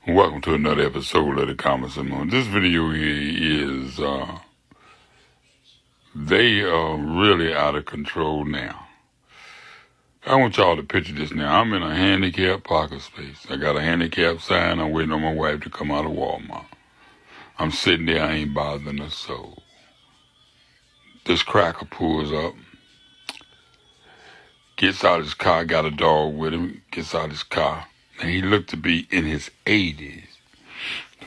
Welcome to another episode of the Conversation. This video here is, they are really out of control now. I want y'all to picture this now. I'm in a handicapped parking space. I got a handicap sign. I'm waiting on my wife to come out of Walmart. I'm sitting there. I ain't bothering a soul. This cracker pulls up, gets out of his car, got a dog with him, gets out of his car, and he looked to be in his 80s.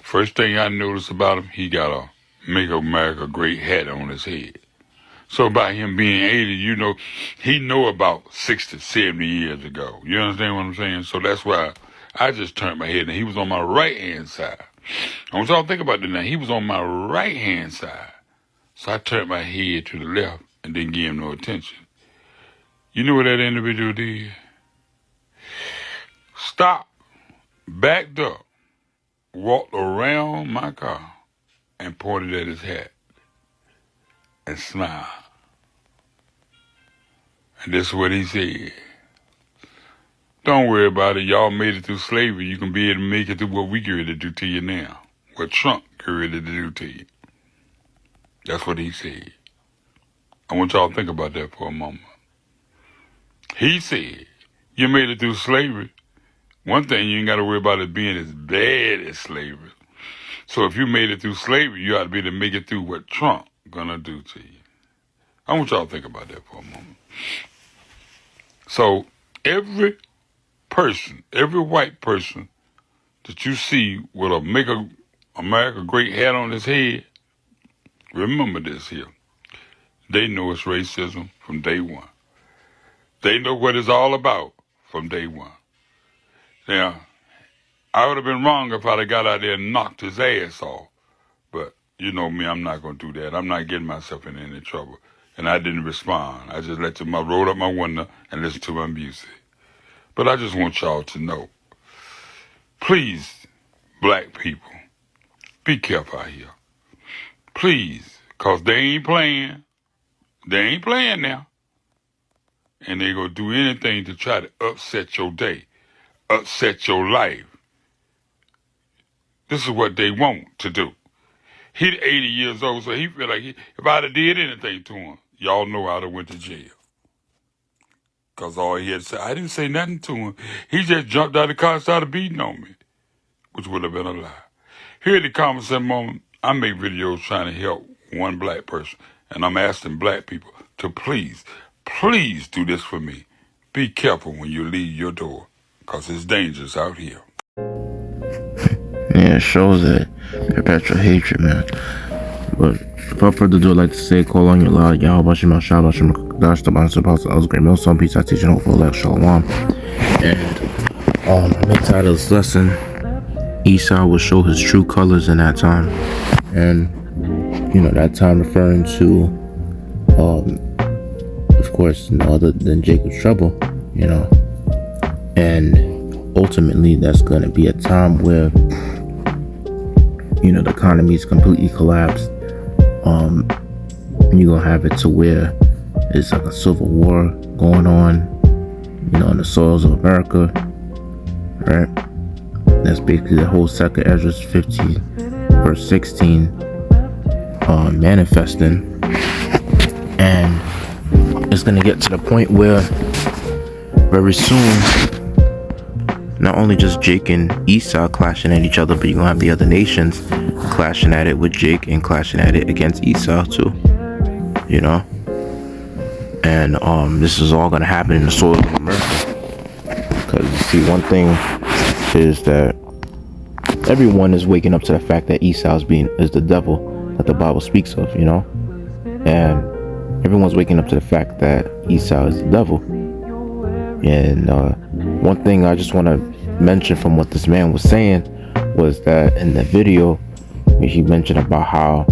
First thing I noticed about him, he got a Make America Great hat on his head. So by him being 80, he know about 60, 70 years ago. You understand what I'm saying? So that's why I just turned my head, and he was on my right-hand side. I want y'all to think about that now. He was on my right-hand side. So I turned my head to the left and didn't give him no attention. You know what that individual did? Stopped, backed up, walked around my car, and pointed at his hat and smiled. And this is what he said. Don't worry about it. Y'all made it through slavery. You can be able to make it through what we get ready to do to you now. What Trump get ready to do to you. That's what he said. I want y'all to think about that for a moment. He said, you made it through slavery. One thing you ain't got to worry about is being as bad as slavery. So if you made it through slavery, you ought to be able to make it through what Trump gonna do to you. I want y'all to think about that for a moment. So every person, every white person that you see with a Make America Great hat on his head, remember this here. They know it's racism from day one. They know what it's all about from day one. Now, I would have been wrong if I'd have got out there and knocked his ass off. But you know me, I'm not going to do that. I'm not getting myself in any trouble. And I didn't respond. I just rolled up my window and listened to my music. But I just want y'all to know, please, black people, be careful out here. Please, because they ain't playing. They ain't playing now. And they going to do anything to try to upset your day, upset your life. This is what they want to do. He's 80 years old, so he feel like if I'd have did anything to him, y'all know I'd have went to jail. Because all he had to say, I didn't say nothing to him. He just jumped out of the car and started beating on me, which would have been a lie. Here at the Conversation Moment, I make videos trying to help one black person, and I'm asking black people to please do this for me. Be careful when you leave your door, because it's dangerous out here. Yeah, it shows that perpetual hatred, man. But without further ado, I'd like to say, call on your loud, Yahweh Shema Shabbat Shema Dash the Bonds of Apostle El's Great Mill, some peace, I teach and hope for elect Shalom. And make title of this lesson, Esau will show his true colors in that time. And, that time referring to, of course, no other than Jacob's trouble, And ultimately, that's going to be a time where the economy is completely collapsed. You're gonna have it to where it's like a civil war going on, on the soils of America, right? That's basically the whole second Ezra 15, verse 16, manifesting. And it's gonna get to the point where very soon, not only just Jake and Esau clashing at each other, but you're gonna have the other nations clashing at it with Jake and clashing at it against Esau too. And this is all gonna happen in the soil of America. Because see, one thing is that everyone is waking up to the fact that Esau is the devil that the Bible speaks of, and everyone's waking up to the fact that Esau is the devil. And one thing I just want to mention from what this man was saying was that in the video, he mentioned about how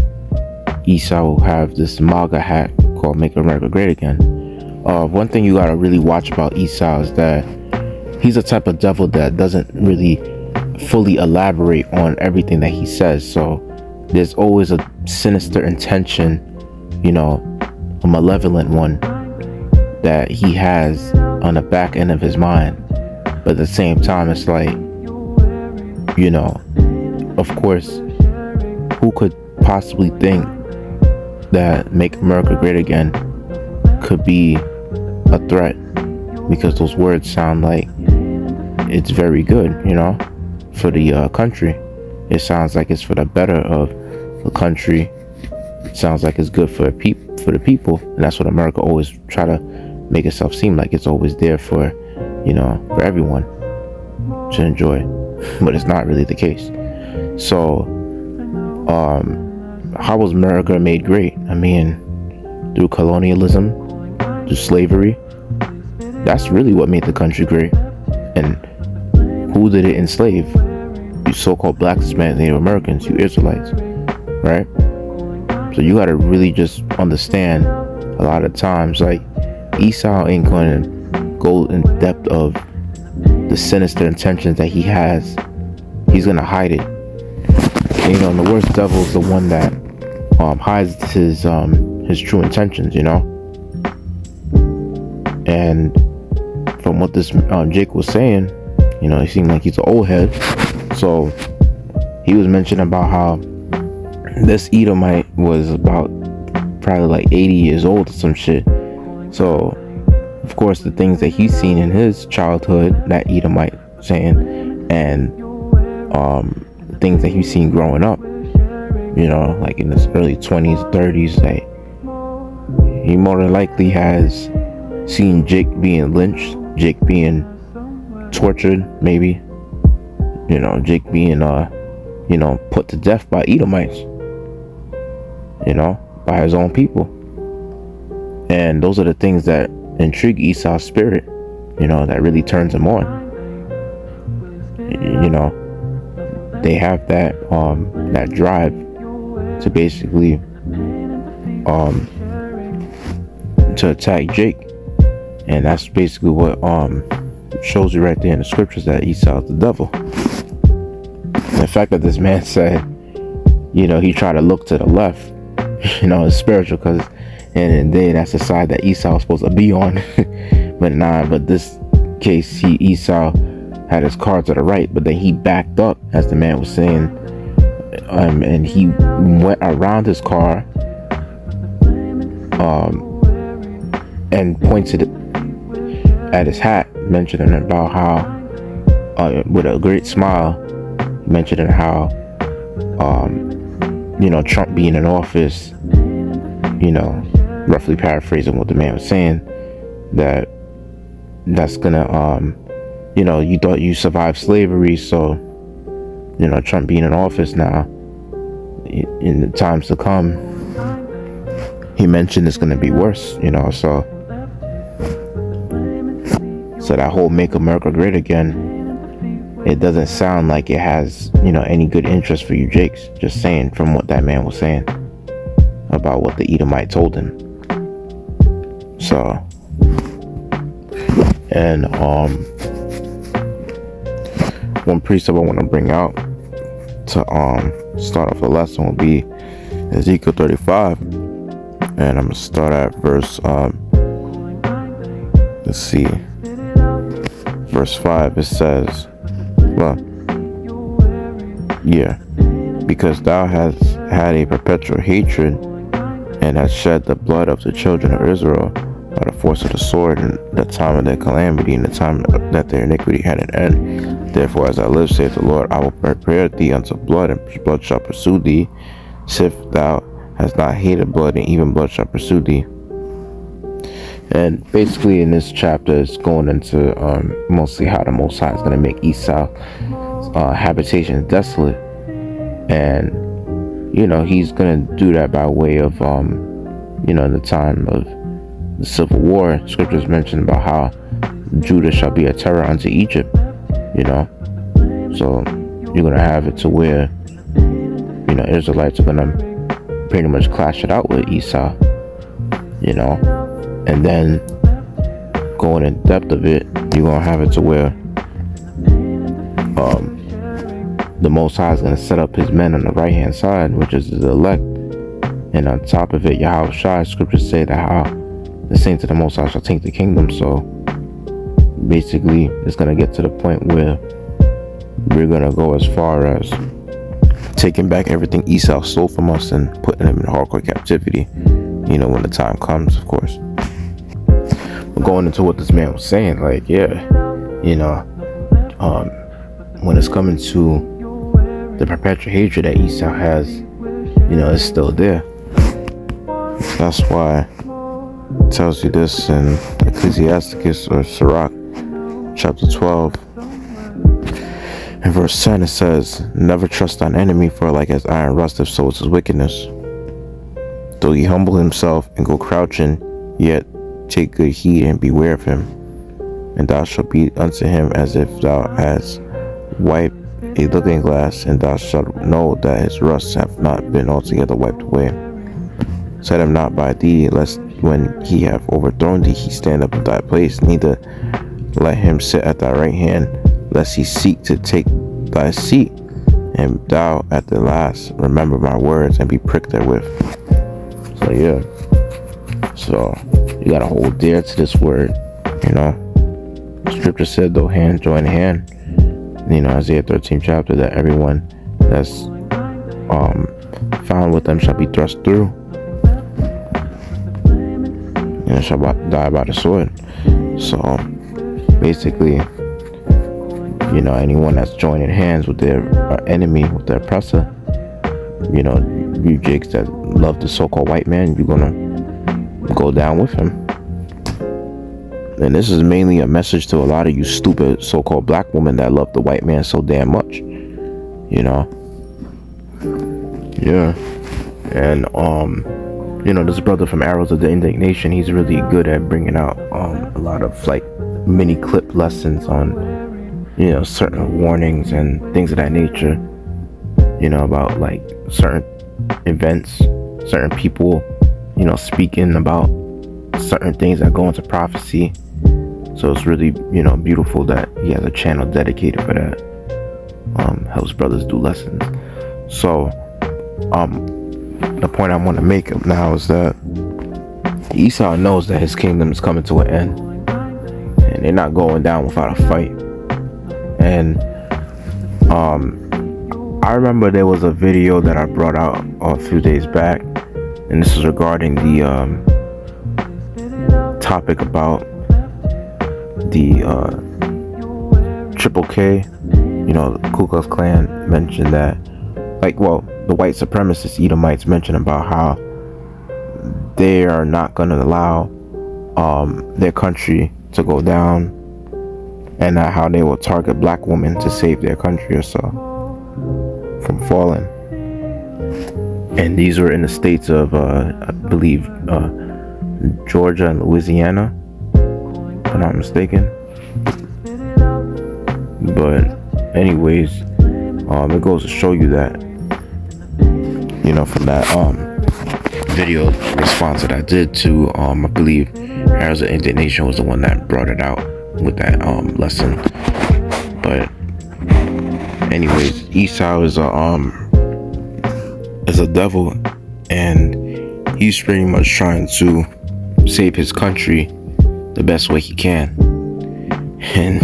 Esau will have this MAGA hat called Make America Great Again. One thing you got to really watch about Esau is that he's a type of devil that doesn't really fully elaborate on everything that he says. So there's always a sinister intention, a malevolent one that he has on the back end of his mind. But at the same time, it's like, You know, of course, who could possibly think that Make America Great Again could be a threat? Because those words sound like it's very good, for the country. It sounds like it's for the better of the country. It sounds like it's good for the people, and that's what America always try to make itself seem like. It's always there for, for everyone to enjoy, but it's not really the case. So, how was America made great? I mean, through colonialism, through slavery. That's really what made the country great. And who did it enslave? You so-called black, Hispanic, Native Americans, you Israelites, right? So you gotta really just understand, a lot of times, like, Esau ain't gonna go in depth of the sinister intentions that he has. He's gonna hide it. And, the worst devil is the one that hides his true intentions, And from what this Jake was saying, he seemed like he's an old head. So he was mentioning about how this Edomite was about probably like 80 years old or some shit. So of course the things that he's seen in his childhood, that Edomite saying, and things that he's seen growing up, like in his early 20s, 30s, like, he more than likely has seen Jake being lynched, Jake being tortured, maybe, Jake being put to death by Edomites, by his own people. And those are the things that intrigue Esau's spirit, that really turns him on. They have that drive to basically to attack Jake. And that's basically what shows you right there in the scriptures that Esau is the devil. And the fact that this man said, he tried to look to the left, it's spiritual, because in the day that's the side that Esau was supposed to be on. But this case, Esau had his car to the right, but then he backed up, as the man was saying, and he went around his car and pointed at his hat, mentioning about how, with a great smile, mentioning how, Trump being in office, roughly paraphrasing what the man was saying, that's gonna, you thought you survived slavery, so, Trump being in office now, in the times to come, he mentioned it's gonna be worse, so that whole Make America Great Again, it doesn't sound like it has, any good interest for you Jakes, just saying, from what that man was saying about what the Edomite told him. So, and one precept I want to bring out to start off the lesson will be Ezekiel 35, and I'm gonna start at verse let's see, verse 5. It says, because thou hast had a perpetual hatred and hast shed the blood of the children of Israel by the force of the sword in the time of their calamity, and the time that their iniquity had an end. Therefore, as I live, saith the Lord, I will prepare thee unto blood, and blood shall pursue thee. Sith thou hast not hated blood, and even blood shall pursue thee. And basically in this chapter, it's going into mostly how the Most High is going to make Esau's habitation desolate. And, he's going to do that by way of, the time of the Civil War. Scriptures mention about how Judah shall be a terror unto Egypt, So you're going to have it to where, Israelites are going to pretty much clash it out with Esau, And then going in depth of it, you're going to have it to where the Most High is going to set up his men on the right hand side, which is the elect. And on top of it, Yahushua, scriptures say that how the saints of the Most High shall take the kingdom. So basically, it's going to get to the point where we're gonna go as far as taking back everything Esau stole from us and putting him in hardcore captivity, when the time comes, of course. But going into what this man was saying, like, when it's coming to the perpetual hatred that Esau has, it's still there. That's why it tells you this in Ecclesiasticus or Sirach, chapter 12. In verse 10 it says, "Never trust thine enemy, for like as iron rusteth, so is his wickedness. Though he humble himself and go crouching, yet take good heed and beware of him. And thou shalt be unto him as if thou hadst wiped a looking glass, and thou shalt know that his rusts have not been altogether wiped away. Set him not by thee, lest when he have overthrown thee, he stand up in thy place. Neither let him sit at thy right hand, lest he seek to take thy seat. And thou at the last remember my words and be pricked therewith." So yeah. So you gotta hold dear to this word. Scripture said, though hand join hand. Isaiah 13th chapter, that everyone that's found with them shall be thrust through, and shall die by the sword. So basically, anyone that's joining hands with their enemy, with their oppressor, you jigs that love the so-called white man, you're gonna go down with him. And this is mainly a message to a lot of you stupid so-called black women that love the white man so damn much. Yeah. And this brother from Arrows of the Indignation, he's really good at bringing out a lot of like mini clip lessons on certain warnings and things of that nature, about like certain events, certain people, speaking about certain things that go into prophecy. So it's really, beautiful that he has a channel dedicated for that. Helps brothers do lessons. So, the point I want to make now is that Esau knows that his kingdom is coming to an end, and they're not going down without a fight. And I remember there was a video that I brought out a few days back, and this is regarding the topic about the Triple K. The Ku Klux Klan mentioned that, the white supremacist Edomites mentioned about how they are not going to allow their country to go down, and how they will target black women to save their country or so from falling. And these were in the states of I believe Georgia and Louisiana, if I'm not mistaken. But anyways, it goes to show you that, from that video response that I did to I believe Arrows of Indignation was the one that brought it out with that lesson. But anyways, Esau is a devil, and he's pretty much trying to save his country the best way he can. And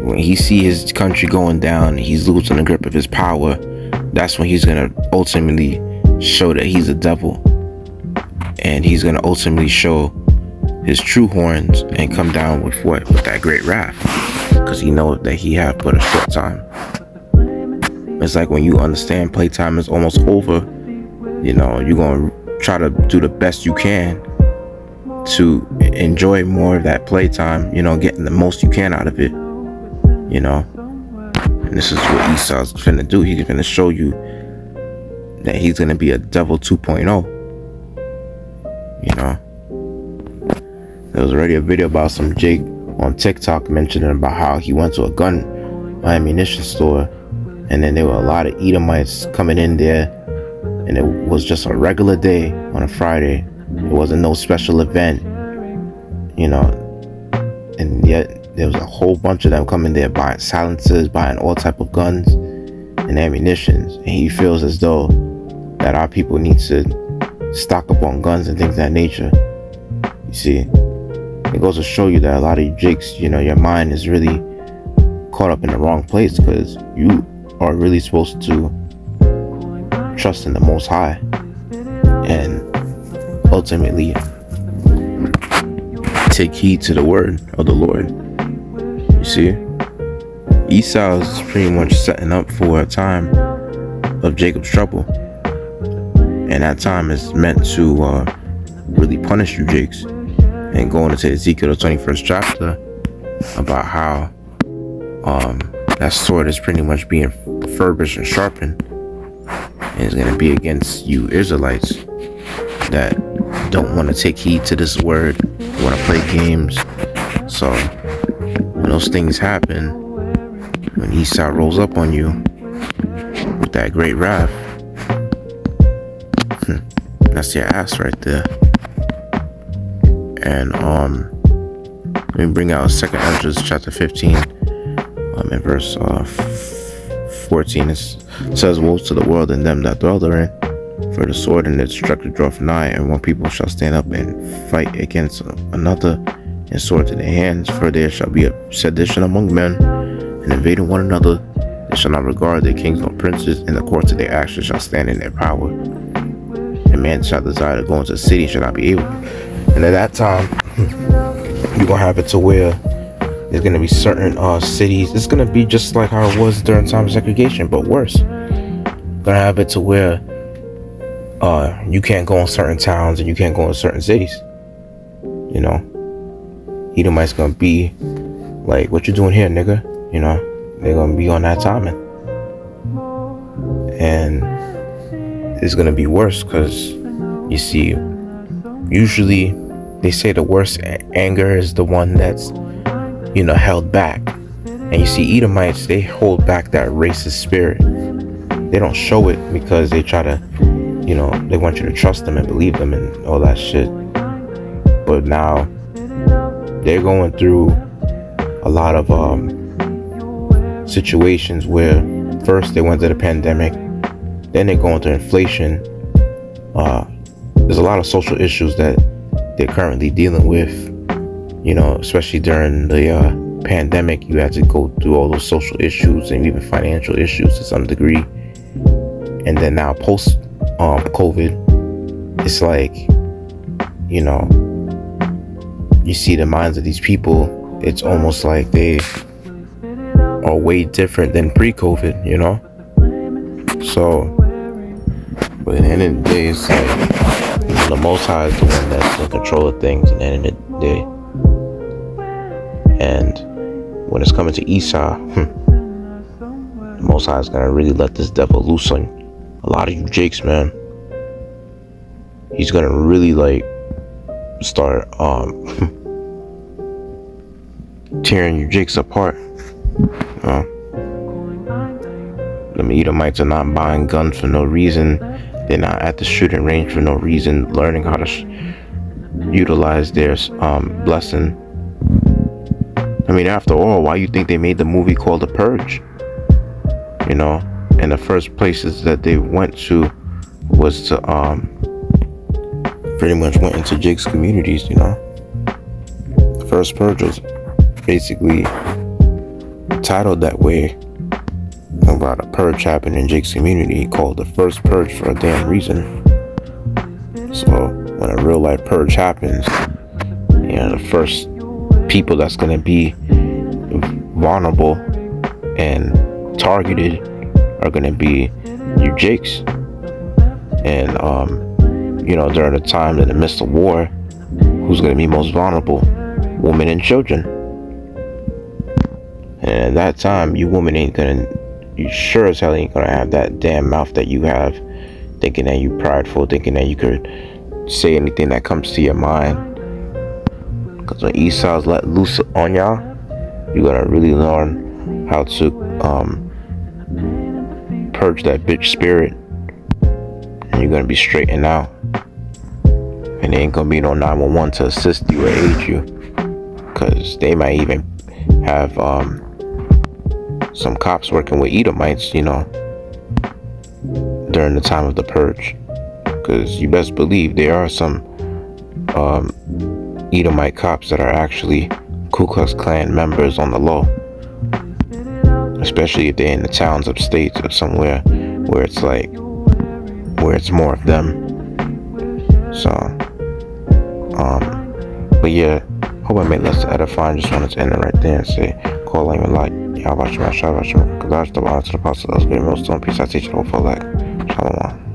when he see his country going down, he's losing the grip of his power. That's when he's gonna ultimately show that he's a devil, and he's gonna ultimately show his true horns and come down with that great wrath, because he knows that he have but a short time. It's like when you understand playtime is almost over, you're gonna try to do the best you can to enjoy more of that playtime, getting the most you can out of it, And this is what Esau's finna do. He's gonna show you that he's gonna be a devil 2.0. There was already a video about some Jake on TikTok mentioning about how he went to a gun ammunition store, and then there were a lot of Edomites coming in there, and it was just a regular day on a Friday. It wasn't no special event, and yet there was a whole bunch of them coming there buying silencers, buying all type of guns and ammunitions. And he feels as though that our people need to stock up on guns and things of that nature. You see, it goes to show you that a lot of you jigs, your mind is really caught up in the wrong place, because you are really supposed to trust in the Most High and ultimately take heed to the word of the Lord. You see, Esau is pretty much setting up for a time of Jacob's trouble, and that time is meant to really punish you, Jakes. And going into Ezekiel, the 21st chapter, about how that sword is pretty much being furbished and sharpened, and it's going to be against you Israelites that don't want to take heed to this word, want to play games. So when those things happen, when Esau rolls up on you with that great wrath, that's your ass right there. And let me bring out 2nd Ezra chapter 15, in verse 14. It says, "Woe to the world and them that dwell therein, for the sword and the destruction draweth nigh, and one people shall stand up and fight against another, and sword in their hands. For there shall be a sedition among men, and invading one another. They shall not regard their kings nor princes, and the courts of their actions shall stand in their power. And man shall desire to go into the city, and shall not be able." And at that time, you're going to have it to where there's going to be certain cities. It's going to be just like how it was during time of segregation, but worse. Going to have it to where you can't go in certain towns and you can't go in certain cities. You know, Edomites going to be like, "What you doing here, nigga?" You know, they're going to be on that timing. And it's going to be worse because, you see, usually they say the worst anger is the one that's, you know, held back. And you see, Edomites, they hold back that racist spirit. They don't show it because they try to, you know, they want you to trust them and believe them and all that shit. But now they're going through a lot of situations where first they went to the pandemic, then they go into inflation. There's a lot of social issues that they're currently dealing with, you know, especially during the pandemic. You had to go through all those social issues and even financial issues to some degree. And then now post COVID, it's like, you know, you see the minds of these people, it's almost like they are way different than pre-COVID, you know? So, but at the end of the day, it's like, the Most High is the one that's in control of things at the end of the day. And when it's coming to Esau, the Most High is gonna really let this devil loose on a lot of you Jakes, man. He's gonna really like start tearing you Jakes apart. The Edomites are not buying guns for no reason. They're not at the shooting range for no reason, learning how to utilize their blessing. I mean, after all, why you think they made the movie called The Purge? You know, and the first places that they went to was to pretty much went into Jake's communities, you know. The first purge was basically titled that way, about a purge happened in Jake's community, called the first purge for a damn reason. So when a real life purge happens, you know, the first people that's going to be vulnerable and targeted are going to be you Jakes. And you know, during the time in the midst of war, who's going to be most vulnerable? Women and children. And at that time, you women ain't gonna, you sure as hell ain't gonna have that damn mouth that you have, thinking that you prideful, thinking that you could say anything that comes to your mind. Because when Esau's let loose on y'all, you're gonna really learn how to purge that bitch spirit, and you're gonna be straightened out. And there ain't gonna be no 911 to assist you or aid you, because they might even have some cops working with Edomites, you know, during the time of the purge. Because you best believe there are some Edomite cops that are actually Ku Klux Klan members on the low. especially if they're in the towns upstate or somewhere where it's like, where it's more of them. So, but yeah, hope I made less edifying. Just wanted to end it right there and say, call on your light. Yahweh Shema Shabbat Shalom. Because I was the one to the apostle. Let's be millstone. Peace. I teach you the whole full light. Shalom.